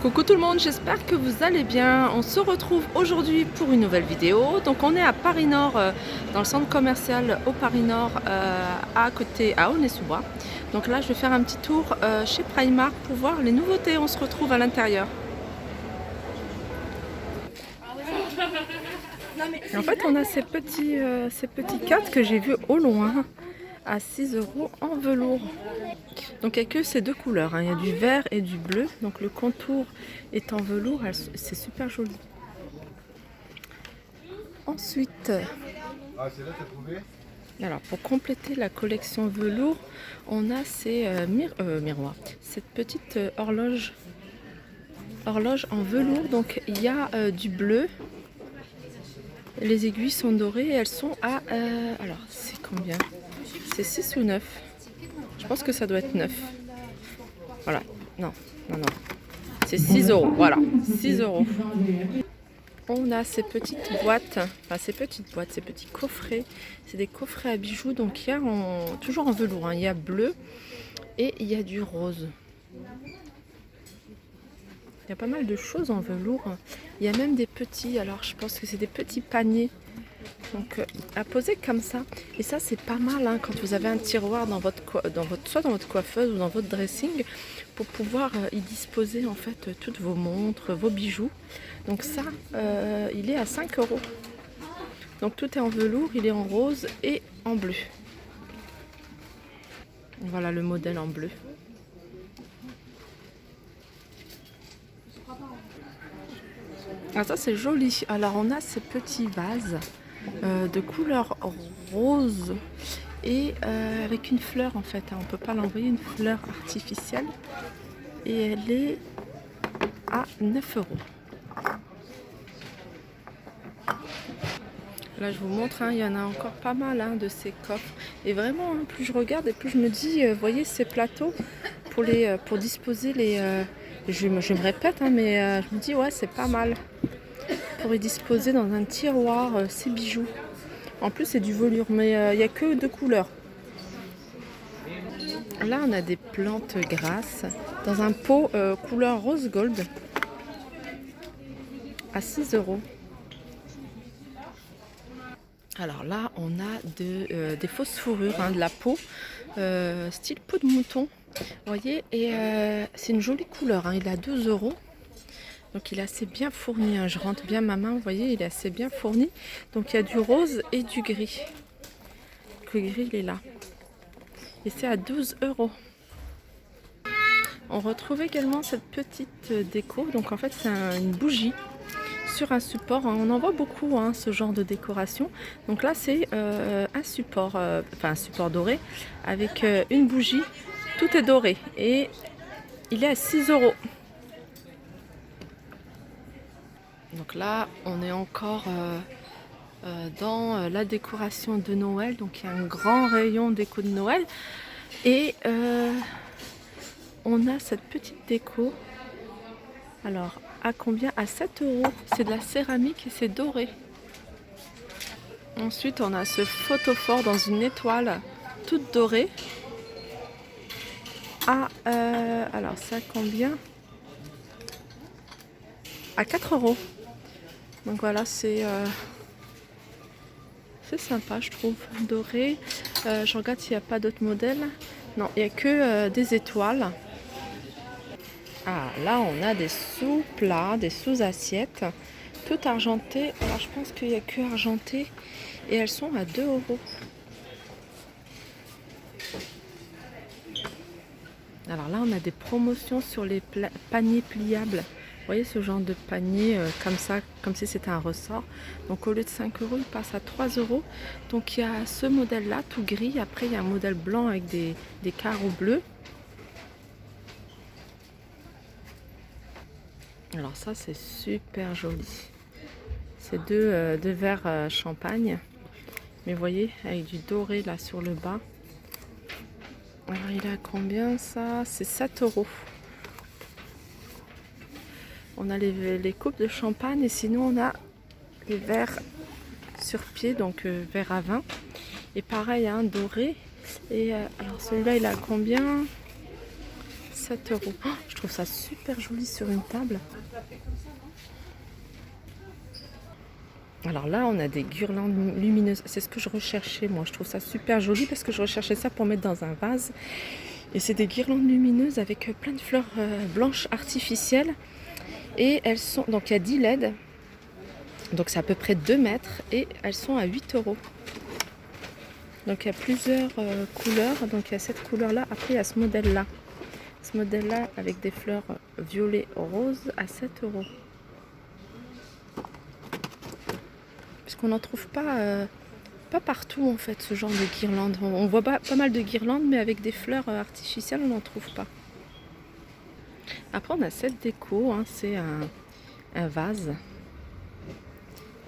Coucou tout le monde, j'espère que vous allez bien. On se retrouve aujourd'hui pour une nouvelle vidéo. Donc on est à Paris Nord, dans le centre commercial au Paris Nord, à côté à Aulnay-sous-Bois. Donc là je vais faire un petit tour chez Primark pour voir les nouveautés. On se retrouve à l'intérieur. En fait on a ces petits cadres que j'ai vus au loin à 6 € en velours. Donc il n'y a que ces deux couleurs, hein. Il y a du vert et du bleu. Donc le contour est en velours, c'est super joli. Ensuite, alors pour compléter la collection velours, on a ces miroirs, cette petite horloge en velours. Donc il y a du bleu, les aiguilles sont dorées et elles sont à alors c'est combien? C'est 6 ou 9? Je pense que ça doit être 9. Voilà, non. C'est 6 €, voilà, 6 €. On a ces petites boîtes, ces petits coffrets. C'est des coffrets à bijoux, donc il y a toujours en velours, hein. Il y a bleu et il y a du rose. Il y a pas mal de choses en velours. Il y a même des petits, alors je pense que c'est des petits paniers. Donc à poser comme ça, et ça c'est pas mal, hein, quand vous avez un tiroir soit dans votre coiffeuse ou dans votre dressing, pour pouvoir y disposer en fait toutes vos montres, vos bijoux. Donc ça il est à 5 €. Donc tout est en velours, il est en rose et en bleu. Voilà le modèle en bleu. Ah, ça c'est joli. Alors on a ces petits vases de couleur rose et avec une fleur en fait, hein. On peut pas l'envoyer, une fleur artificielle, et elle est à 9 €. Là je vous montre, hein, il y en a encore pas mal, hein, de ces coffres, et vraiment, hein, plus je regarde et plus je me dis, voyez ces plateaux pour disposer les je me répète, hein, mais je me dis ouais, c'est pas mal pour y disposer dans un tiroir ces bijoux. En plus c'est du velours, mais il n'y a que deux couleurs. Là on a des plantes grasses dans un pot couleur rose gold à 6 €. Alors là on a des fausses fourrures, hein, de la peau style peau de mouton, vous voyez, et c'est une jolie couleur, hein. Il est à 2 €. Donc il est assez bien fourni, hein. Je rentre bien ma main, vous voyez, il est assez bien fourni. Donc il y a du rose et du gris. Le gris il est là. Et c'est à 12 €. On retrouve également cette petite déco. Donc en fait c'est une bougie sur un support, hein. On en voit beaucoup, hein, ce genre de décoration. Donc là c'est un support doré avec une bougie. Tout est doré et il est à 6 €. Donc là on est encore dans la décoration de Noël. Donc il y a un grand rayon déco de Noël, et on a cette petite déco. Alors à combien? À 7 €. C'est de la céramique et c'est doré. Ensuite on a ce photophore dans une étoile toute dorée à alors ça combien? À 4 €. Donc voilà, c'est sympa je trouve, doré. Je regarde s'il n'y a pas d'autres modèles. Non, il n'y a que des étoiles. Ah, là on a des sous-plats, des sous-assiettes, toutes argentées. Alors je pense qu'il n'y a que argenté, et elles sont à 2 €. Alors là on a des promotions sur les paniers pliables. Vous voyez ce genre de panier comme ça, comme si c'était un ressort. Donc au lieu de 5 €, il passe à 3 €. Donc il y a ce modèle là tout gris. Après il y a un modèle blanc avec des carreaux bleus. Alors ça c'est super joli. C'est deux verres champagne. Mais vous voyez, avec du doré là sur le bas. Alors il a combien ça? C'est 7 €. On a les coupes de champagne, et sinon on a les verres sur pied, donc verre à vin. Et pareil, hein, doré. Et alors celui-là il a combien? 7 euros. Oh, je trouve ça super joli sur une table. Alors là, on a des guirlandes lumineuses. C'est ce que je recherchais, moi. Je trouve ça super joli parce que je recherchais ça pour mettre dans un vase. Et c'est des guirlandes lumineuses avec plein de fleurs blanches artificielles. Et elles sont... Donc il y a 10 LED. Donc c'est à peu près 2 mètres. Et elles sont à 8 euros. Donc il y a plusieurs couleurs. Donc il y a cette couleur-là. Après, il y a ce modèle-là. Ce modèle-là avec des fleurs violet rose à 7 euros. Puisqu'on n'en trouve pas, pas partout en fait ce genre de guirlande. On voit pas mal de guirlandes mais avec des fleurs artificielles on n'en trouve pas. Après on a cette déco, hein, c'est un vase.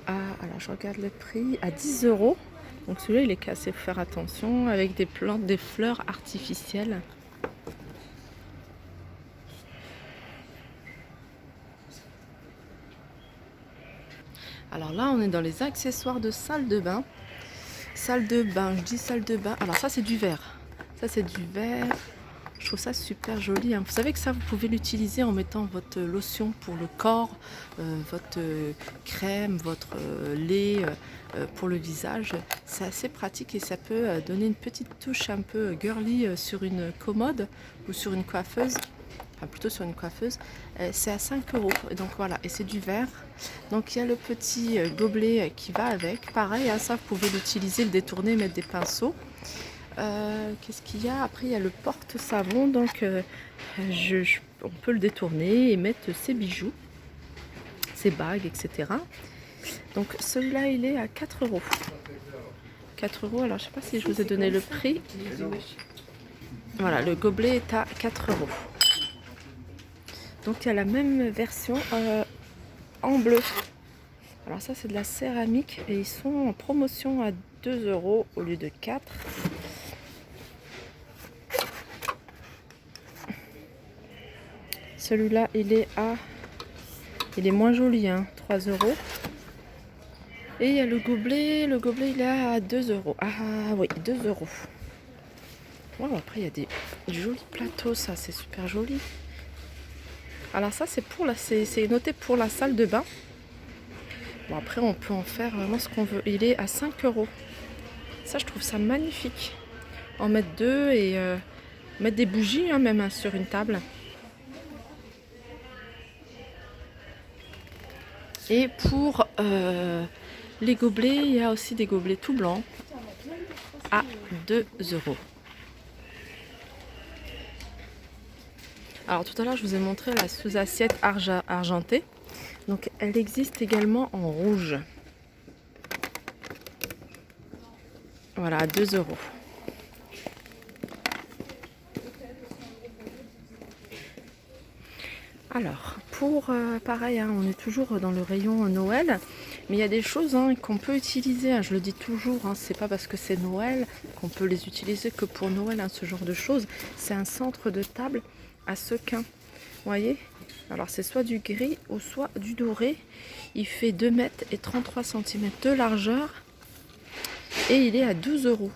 Alors je regarde le prix, à 10 euros. Donc celui-là il est cassé, il faut faire attention, avec des plantes, des fleurs artificielles. Alors là, on est dans les accessoires de salle de bain. Salle de bain, je dis salle de bain. Alors ça, c'est du verre. Ça, c'est du verre. Je trouve ça super joli, hein. Vous savez que ça, vous pouvez l'utiliser en mettant votre lotion pour le corps, votre crème, votre lait pour le visage. C'est assez pratique et ça peut donner une petite touche un peu girly sur une commode ou sur une coiffeuse. Enfin plutôt sur une coiffeuse, c'est à 5 euros. Donc voilà, et c'est du verre. Donc il y a le petit gobelet qui va avec. Pareil, hein, ça vous pouvez l'utiliser, le détourner, mettre des pinceaux. Qu'est-ce qu'il y a? Après il y a le porte-savon. Donc on peut le détourner et mettre ses bijoux, ses bagues, etc. Donc celui-là il est à 4 euros. 4 euros, alors je sais pas si je vous ai donné le prix. Voilà, le gobelet est à 4 euros. Donc il y a la même version en bleu. Alors ça c'est de la céramique et ils sont en promotion à 2 euros au lieu de 4. Celui-là il est moins joli, hein, 3 euros. Et il y a le gobelet il est à 2 euros. Ah oui, 2 euros. Wow, après il y a des jolis plateaux, ça c'est super joli. Alors ça c'est noté pour la salle de bain. Bon après on peut en faire vraiment ce qu'on veut. Il est à 5 euros. Ça je trouve ça magnifique. En mettre deux et mettre des bougies hein, même hein, sur une table. Et pour les gobelets, il y a aussi des gobelets tout blancs à 2 euros. Alors tout à l'heure je vous ai montré la sous-assiette argentée. Donc elle existe également en rouge. Voilà, à 2 euros. Alors, pour pareil, hein, on est toujours dans le rayon Noël, mais il y a des choses hein, qu'on peut utiliser. Hein, je le dis toujours, hein, c'est pas parce que c'est Noël qu'on peut les utiliser que pour Noël, hein, ce genre de choses. C'est un centre de table à sequins. Vous voyez? Alors c'est soit du gris ou soit du doré. Il fait 2 mètres et 33 cm de largeur et il est à 12 euros.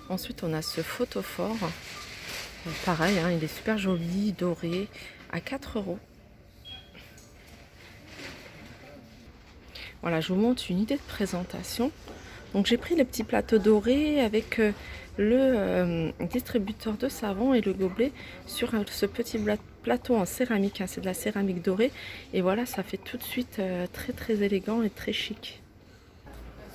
Ensuite on a ce photophore. Pareil, hein, il est super joli, doré, à 4 euros. Voilà, je vous montre une idée de présentation. Donc j'ai pris le petit plateau doré avec le distributeur de savon et le gobelet sur ce petit plateau en céramique. Hein, c'est de la céramique dorée. Et voilà, ça fait tout de suite très très élégant et très chic.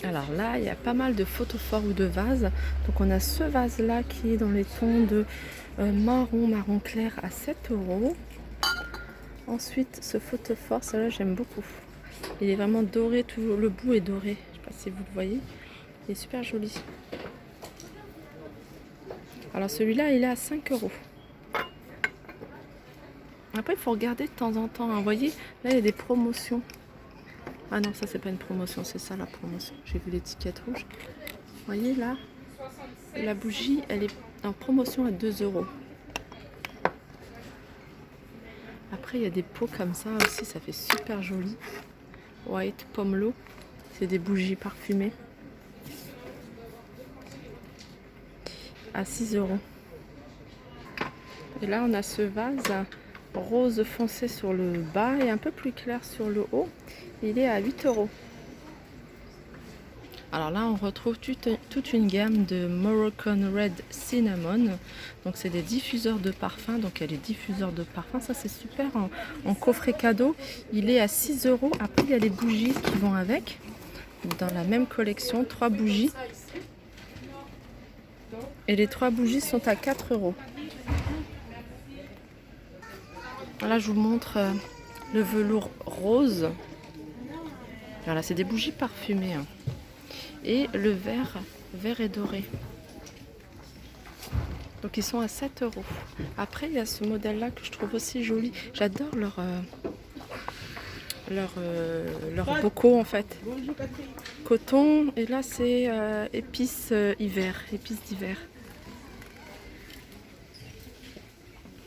Alors là, il y a pas mal de photophores ou de vases. Donc on a ce vase-là qui est dans les tons de marron clair à 7 euros. Ensuite, ce photophore, celui-là j'aime beaucoup. Il est vraiment doré, tout le bout est doré. Je ne sais pas si vous le voyez. Il est super joli. Alors celui-là, il est à 5 euros. Après, il faut regarder de temps en temps. Hein. Vous voyez, là, il y a des promotions. Ah non, ça, c'est pas une promotion. C'est ça, la promotion. J'ai vu l'étiquette rouge. Vous voyez, là, la bougie, elle est en promotion à 2 euros. Après, il y a des pots comme ça aussi. Ça fait super joli. White pomelo. C'est des bougies parfumées. à 6 euros. Et là, on a ce vase rose foncé sur le bas et un peu plus clair sur le haut. Il est à 8 euros. Alors là, on retrouve toute une gamme de Moroccan Red Cinnamon. Donc, c'est des diffuseurs de parfum. Donc, il y a les diffuseurs de parfum. Ça, c'est super en coffret cadeau. Il est à 6 euros. Après, il y a les bougies qui vont avec. Dans la même collection, 3 bougies. Et les 3 bougies sont à 4 euros. Là, je vous montre le velours rose. Voilà, c'est des bougies parfumées. Et le vert et doré. Donc ils sont à 7 euros. Après, il y a ce modèle-là que je trouve aussi joli. J'adore leurs bocaux en fait. Coton, et là c'est épices d'hiver.